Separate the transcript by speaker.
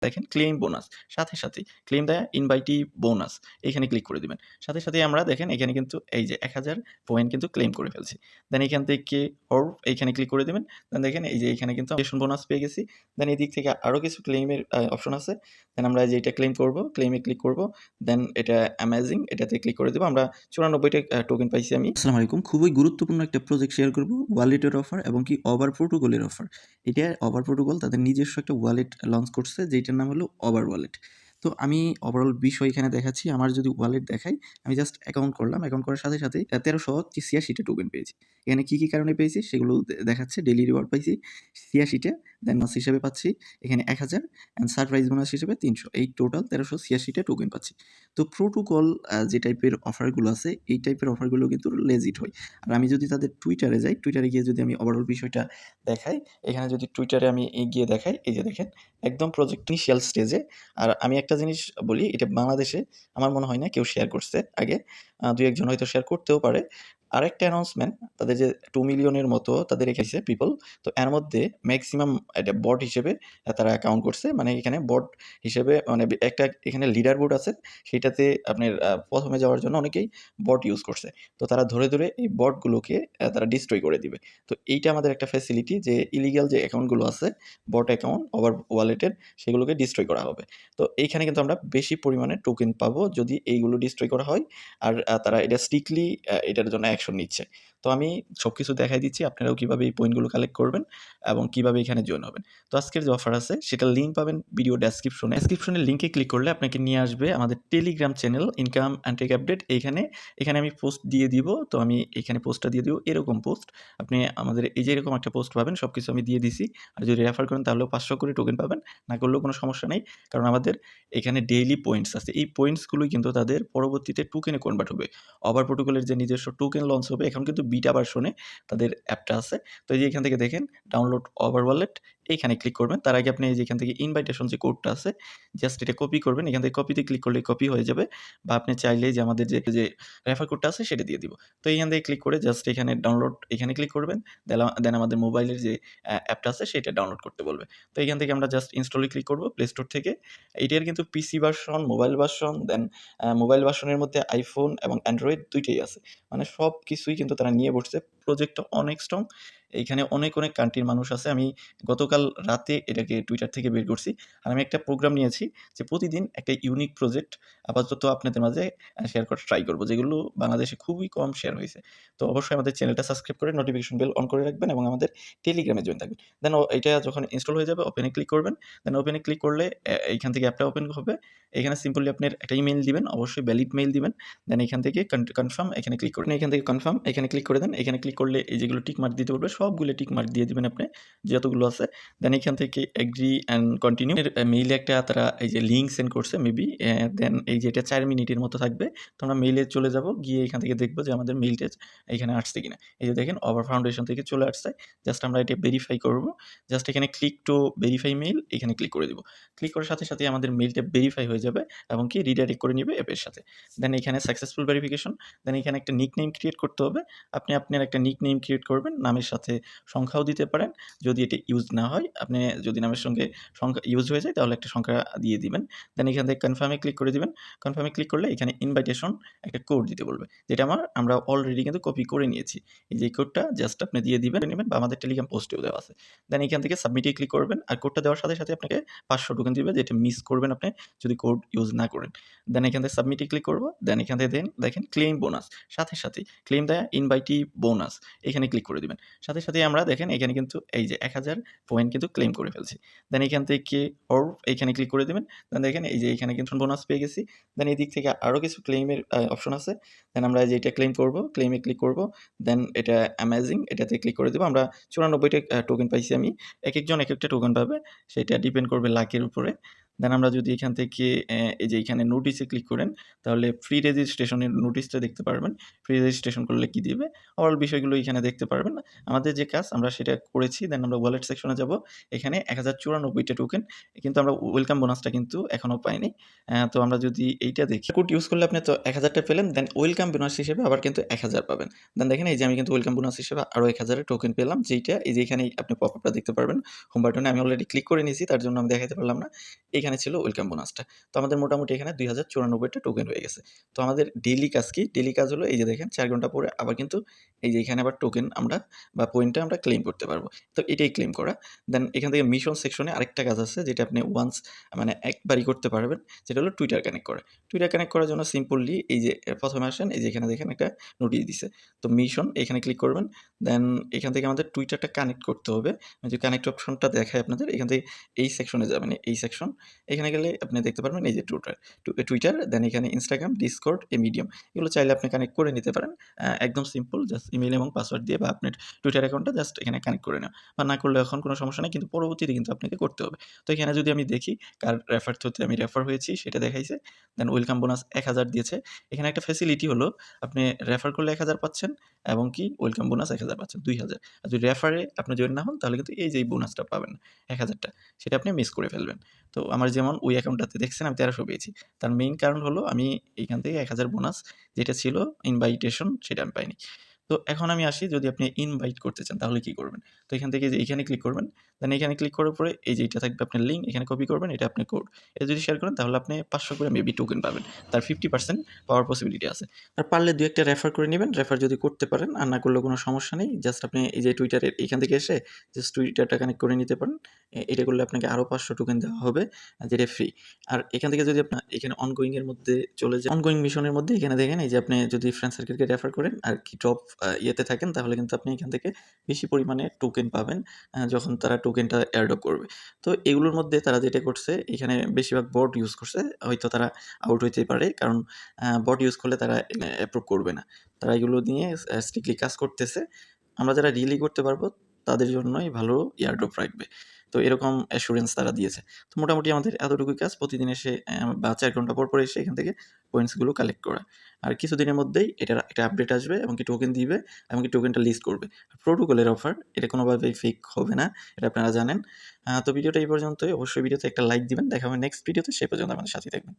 Speaker 1: দেখেন claim bonus, সাথে claim the invitee bonus এখানে ক্লিক করে দিবেন। সাথে আমরা দেখেন এখানে কিন্তু এই যে 1000 পয়েন্ট কিন্তু ক্লেম করে ফেলছি। দেন এখান থেকে এইখানে ক্লিক করে দিবেন। দেন দেখেন এই যে এখানে কিন্তু বোনাস পেয়ে গেছি। দেন এদিক থেকে আরও কিছু ক্লেমের অপশন আছে। দেন আমরা যে এটা ক্লেম করব, ক্লেমে ক্লিক করব। দেন এটা অ্যামেজিং এটাতে ক্লিক করে দেব। আমরা 94টা টোকেন পাইছি আমি। আসসালামু আলাইকুম, খুবই গুরুত্বপূর্ণ একটা প্রজেক্ট শেয়ার করব, ওয়ালেটের অফার এবং কি ওভার প্রোটোকলের অফার। এটা ওভার প্রোটোকল তাদের নিজস্ব একটা ওয়ালেট লঞ্চ করছে যেটার নাম হলো ওভার ওয়ালেট। তো আমি ওভারঅল বিষয় এখানে দেখাচ্ছি। আমার যদি ওয়ালেট দেখাই, আমি জাস্ট অ্যাকাউন্ট করলাম। অ্যাকাউন্ট করার সাথে 1386 টা টোকেন পেয়েছি। এখানে কি কারণে পেয়েছি সেগুলো দেখাচ্ছে। ডেইলি রিওয়ার্ড পাইছি 86 টা, দেন মাস হিসেবে পাচ্ছি এখানে 1000 অ্যান্ড সারপ্রাইজ বোনাস হিসেবে 300। এই টোটাল 1386 টা টোকেন পাচ্ছি। তো প্রোটোকল যে টাইপের অফারগুলো আছে, এই টাইপের অফারগুলো কিন্তু লেজিট হয়। আর আমি যদি তাদের টুইটারে যাই, টুইটারে গিয়ে যদি আমি ওভারঅল বিষয়টা দেখাই, এখানে যদি টুইটারে আমি গিয়ে দেখাই, এই যে দেখেন একদম প্রজেক্ট ইনিশিয়াল স্টেজে। আর আমি একটা জিনিস বলি, এটা বাংলাদেশে আমার মনে হয় না কেউ শেয়ার করছে আগে। ২-১ জন হয়তো শেয়ার করতেও পারে। আরেকটা অ্যানাউন্সমেন্ট, তাদের যে 2 মিলিয়নের মতো তাদের রেখেছে পিপল। তো এর মধ্যে ম্যাক্সিমাম এটা বট হিসেবে তারা অ্যাকাউন্ট করছে। মানে এখানে বট হিসেবে মানে একটা এখানে লিডার বোর্ড আছে, সেটাতে আপনার ১ম এ যাওয়ার জন্য অনেকেই বট ইউজ করছে। তো তারা ধরে এই বটগুলোকে তারা ডিস্ট্রয় করে দিবে। তো এইটা আমাদের একটা ফ্যাসিলিটি যে ইলিগাল যে অ্যাকাউন্টগুলো আছে, বট অ্যাকাউন্ট ওভার ওয়ালেটের, সেগুলোকে ডিস্ট্রয় করা হবে। তো এইখানে কিন্তু আমরা বেশি পরিমাণে টোকেন পাবো যদি এইগুলো ডিস্ট্রয় করা হয়। আর তারা এটা স্ট্রিক্টলি এটার জন্য অ্যাকশন নিচ্ছে। তো আমি সবকিছু দেখাই দিচ্ছি, আপনারাও কিভাবে এই পয়েন্টগুলো কালেক্ট করবেন এবং কিভাবে এখানে জয়েন হবেন। তো আজকের যে অফার আছে সেটার লিঙ্ক পাবেন ভিডিও ডেসক্রিপশনে। ডেসক্রিপশনের লিঙ্কে ক্লিক করলে আপনাকে নিয়ে আসবে আমাদের Telegram channel income and take update. এখানে আমি পোস্ট দিয়ে দিব। তো আমি এখানে পোস্টটা দিয়ে দিব, এরকম পোস্ট আপনি আমাদের এই যে এরকম একটা পোস্ট পাবেন, সবকিছু আমি দিয়ে দিছি। আর যদি রেফার করেন তাহলেও 500 করে টোকেন পাবেন, না করলেও কোনো সমস্যা নেই। কারণ আমাদের এখানে ডেইলি পয়েন্টস আছে। এই পয়েন্টসগুলোই কিন্তু তাদের পরবর্তীতে টোকেনে কনভার্ট হবে। ওভার প্রোটোকলের যে নিজস্ব টোকেন লঞ্চ হবে, এখন কিন্তু বিটা ভার্সনে তাদের অ্যাপটা আছে। তো এই যে এখান থেকে দেখেন ডাউনলোড ওভার ওয়ালেট, এইখানে ক্লিক করবেন। তার আগে আপনি এই যে এখান থেকে ইনভাইটেশন যে কোডটা আছে, জাস্ট এটা কপি করবেন। এখান থেকে কপিতে ক্লিক করলেই কপি হয়ে যাবে, বা আপনি চাইলেই যে আমাদের যে রেফার কোডটা আছে সেটা দিয়ে দিব। তো এইখান থেকে ক্লিক করে জাস্ট এখানে ডাউনলোড এখানে ক্লিক করবেন। দেন আমাদের মোবাইলের যে অ্যাপটা আছে সেটা ডাউনলোড করতে বলবে। তো এখান থেকে আমরা জাস্ট ইনস্টলে ক্লিক করব প্লে স্টোর থেকে। এটার কিন্তু পিসি ভার্সন, মোবাইল ভার্সন, দেন মোবাইল ভার্সনের মধ্যে আইফোন এবং অ্যান্ড্রয়েড ২ টাই আছে। মানে সব কিছুই কিন্তু তারা নিয়ে বসছে। প্রজেক্টটা অনেক স্ট্রং। এইখানে অনেক কান্ট্রির মানুষ আছে। আমি গতকাল রাতে এটাকে টুইটার থেকে বের করছি। আর আমি একটা প্রোগ্রাম নিয়েছি যে প্রতিদিন একটা ইউনিক প্রজেক্ট আপাতত আপনাদের মাঝে শেয়ার করার ট্রাই করব, যেগুলো বাংলাদেশে খুবই কম শেয়ার হয়েছে। তো অবশ্যই আমাদের চ্যানেলটা সাবস্ক্রাইব করে নোটিফিকেশন বেল অন করে রাখবেন এবং আমাদের টেলিগ্রামে জয়েন থাকবেন। দেন এটা যখন ইনস্টল হয়ে যাবে, ওপেনে ক্লিক করবেন। দেন ওপেনে ক্লিক করলে এইখান থেকে অ্যাপটা ওপেন হবে। এখানে সিম্পলি আপনার একটা ইমেইল দিবেন, অবশ্যই ভ্যালিড মেইল দিবেন। দেন এখান থেকে কনফার্ম এখানে ক্লিক করবেন। এখান থেকে কনফার্ম এখানে ক্লিক করে দেন। এখানে ক্লিক করলে এই যেগুলো টিক মার্ক দিতে বলবে, সবগুলো টিক মার্ক দিয়ে দিবেন আপনি, যতগুলো আছে। দেন এখান থেকে এগ্রি অ্যান্ড কন্টিনিউ। মেইলে একটা তারা এই যে লিঙ্ক সেন্ড করছে মেবি। দেন এই যে এটা 4 মিনিটের মতো থাকবে। তো আমরা মেইলে চলে যাব, গিয়ে এখান থেকে দেখব যে আমাদের মেইলটা এখানে আসছে কিনা। এই যে দেখেন ওভার ফাউন্ডেশন থেকে চলে আসছে। জাস্ট আমরা এটা ভেরিফাই করব। জাস্ট এখানে ক্লিক টু ভেরিফাই মেইল, এখানে ক্লিক করে দিব। ক্লিক করার সাথে আমাদের মেইলটা ভেরিফাই হয়ে যাবে এবং কি রিডাইরেক্ট করে নিবে অ্যাপের সাথে। দেন এখানে সাকসেসফুল ভেরিফিকেশন। দেন এখানে একটা নিকনেম ক্রিয়েট করতে হবে। আপনি আপনার একটা নিকনেম ক্রিয়েট করবেন, নামের সাথে সংখ্যাও দিতে পারেন। যদি এটা ইউজ না হয়, আপনি যদি নামের সঙ্গে সংখ্যা ইউজ হয়ে যায় তাহলে একটা সংখ্যা দিয়ে দিবেন। দেন এখান থেকে কনফার্মে ক্লিক করে দিবেন। কনফার্মে ক্লিক করলে এখানে ইনভাইটেশন একটা কোড দিতে বলবে, যেটা আমরা অলরেডি কিন্তু কপি করে নিয়েছি। এই যে কোডটা জাস্ট আপনি দিয়ে দিবেন নেবেন, বা আমাদের টেলিগ্রাম পোস্টেও দেওয়া আছে। দেন এখান থেকে সাবমিটে ক্লিক করবেন, আর কোডটা দেওয়ার সাথে আপনাকে 500 টোকেন দিবে, যেটা মিস করবেন আপনি যদি কোড ইউজ না করেন। দেন এখান থেকে সাবমিটে ক্লিক করব। দেন এখান থেকে দেখেন ক্লেম বোনাস, সাথে ক্লেম দ্য ইনভাইটি বোনাস এখানে ক্লিক করে দিবেন। সাথে আমরা দেখেন এখানে কিন্তু এই যে 1000 পয়েন্ট কিন্তু ক্লেম করে ফেলছি। দেন এখান থেকে এইখানে ক্লিক করে দিবেন। দেন দেখেন এই যে এখানে কিন্তু বোনাস পেয়ে গেছি। দেন এদিক থেকে আরও কিছু ক্লেমের অপশন আছে। দেন আমরা যে এটা ক্লেম করব, ক্লেমে ক্লিক করব। দেন এটা অ্যামেজিং এটাতে ক্লিক করে দেব। আমরা 94টা টোকেন পাইছি আমি। একেকজন একেকটা টোকেন পাবে, সেটা ডিপেন্ড করবে লাকের উপরে। দেন আমরা যদি এখান থেকে এই যে এখানে নোটিসে ক্লিক করেন, তাহলে ফ্রি রেজিস্ট্রেশনের নোটিসটা দেখতে পারবেন। ফ্রি রেজিস্ট্রেশন করলে কি দিবে, অল বিষয়গুলো এখানে দেখতে পারবেন। আমাদের যে কাজ আমরা সেটা করেছি। দেন আমরা ওয়ালেট সেকশনে যাব। এখানে 1094টা টোকেন, কিন্তু আমরা ওয়েলকাম বোনাসটা কিন্তু এখনো পাইনি। তো আমরা যদি এইটা দেখি, কোড ইউজ করলে আপনি তো 1000টা পেলেন, দেন ওয়েলকাম বোনাস হিসেবে আবার কিন্তু 1000 পাবেন। দেন দেখেন এই যে আমি কিন্তু ওয়েলকাম বোনাস হিসেবে আরও 1000 এর টোকেন পেলাম, যেইটা এই যে এখানে আপনি পপআপটা দেখতে পারবেন হোম বাটনে। আমি অলরেডি ক্লিক করে নিয়েছি, তার জন্য আমি দেখাতে পারলাম না। এখানে এখানে ছিল ওয়েলকাম বোনাসটা। তো আমাদের মোটামুটি এখানে 2094টা টোকেন হয়ে গেছে। তো আমাদের ডেইলি কাজ কি? ডেইলি কাজ হলো এই যে দেখেন 4 ঘন্টা পরে আবার কিন্তু এই যে এখানে আবার টোকেন আমরা বা পয়েন্টটা আমরা ক্লেইম করতে পারবো। তো এটাই ক্লেইম করা। দেন এখান থেকে মিশন সেকশনে আরেকটা কাজ আছে যেটা আপনি ওয়ান্স মানে একবারই করতে পারবেন, যেটা হলো টুইটার কানেক্ট করা। টুইটার কানেক্ট করার জন্য সিম্পলি এই যে প্রথমে আসেন, এই যে এখানে দেখেন একটা নোটিশ দিছে। তো মিশন এখানে ক্লিক করবেন। দেন এখান থেকে আমাদের টুইটারটা কানেক্ট করতে হবে। যে কানেক্ট অপশনটা দেখায় আপনাদের, এখান থেকে এই সেকশনে যাবেন, এই সেকশন। এখানে গেলে আপনি দেখতে পারবেন এই যে টুইটার, দেন এখানে ইনস্টাগ্রাম, ডিসকর্ড, মিডিয়াম। এগুলো চাইলে আপনি কানেক্ট করে নিতে পারেন। একদম সিম্পল, জাস্ট ইমেইল এবং পাসওয়ার্ড দিয়ে বা আপনার টুইটার অ্যাকাউন্টটা জাস্ট এখানে কানেক্ট করে নেওয়া। বা না করলে এখন কোনো সমস্যা নেই, কিন্তু পরবর্তীতে কিন্তু আপনাকে করতে হবে। তো এখানে যদি আমি দেখি কার রেফার থ্রুতে আমি রেফার হয়েছি সেটা দেখাইছে। দেন ওয়েলকাম বোনাস 1000 দিয়েছে। এখানে একটা ফ্যাসিলিটি হলো আপনি রেফার করলে 1000 পাচ্ছেন এবং কি ওয়েলকাম বোনাস 1000 পাচ্ছেন, 2000। আর যদি রেফারে আপনি জয়েন না হন তাহলে কিন্তু এই যে এই বোনাসটা পাবেন না 1000 টা, সেটা আপনি মিস করে ফেলবেন। তো আমার যেমন ওই অ্যাকাউন্টটাতে দেখছেন আমি 1300 পেয়েছি। তার মেইন কারণ হলো আমি এইখান থেকে 1000 বোনাস যেটা ছিল ইনভাইটেশন সেটা আমি পাইনি। তো এখন আমি আসি, যদি আপনি ইনভাইট করতে চান তাহলে কি করবেন? তো এখান থেকে যে এখানে ক্লিক করবেন। দেন এখানে ক্লিক করার পরে এই যে এটা থাকবে আপনার লিঙ্ক, এখানে কপি করবেন, এটা আপনার কোড। এটা যদি শেয়ার করেন তাহলে আপনি 500 করে মেবি টোকেন পাবেন। তার 50% পাওয়ার পসিবিলিটি আছে। আর পারলে 2 একটা রেফার করে নিবেন। রেফার যদি করতে পারেন, আর না করলেও কোনো সমস্যা নেই। জাস্ট আপনি এই যে টুইটারের এখান থেকে এসে জাস্ট টুইটারটা কানেক্ট করে নিতে পারেন। এটা করলে আপনাকে আরও 500 টোকেন দেওয়া হবে, যেটা ফ্রি। আর এখান থেকে যদি আপনার এখানে অনগোয়িং এর মধ্যে চলে যান, অনগোয়িং মিশনের মধ্যে এখানে দেখেন এই যে আপনি যদি ফ্রেন্ড সার্কেলকে রেফার করেন আর কি টপ ইয়েতে থাকেন তাহলে কিন্তু আপনি এখান থেকে বেশি পরিমাণে টোকেন পাবেন যখন তারা টোকেনটা এয়ারড্রপ করবে। তো এগুলোর মধ্যে তারা যেটা করছে এখানে বেশিরভাগ বট ইউজ করছে। হয়তো তারা আউট হইতে পারে, কারণ বট ইউজ করলে তারা অ্যাপ্রুভ করবে না। তারা এগুলো নিয়ে স্ট্রিক্টলি কাজ করতেছে। আমরা যারা রিয়েলি করতে পারবো তাদের জন্যই ভালো এয়ারড্রপ রাখবে। তো এরকম অ্যাসুরেন্স তারা দিয়েছে। তো মোটামুটি আমাদের এতটুকুই কাজ, প্রতিদিন এসে বা ৪ ঘন্টা পর এসে এখান থেকে পয়েন্টসগুলো কালেক্ট করা। আর কিছুদিনের মধ্যেই এটার একটা আপডেট আসবে, এমনকি টোকেন দিবে, এমনকি টোকেনটা লিস্ট করবে। প্রোটোকলের অফার, এটা কোনোভাবেই ফেক হবে না, এটা আপনারা জানেন। তো ভিডিওটা এই পর্যন্তই। অবশ্যই ভিডিওতে একটা লাইক দিবেন। দেখা হবে নেক্সট ভিডিওতে, সে পর্যন্ত আমাদের সাথেই থাকবেন।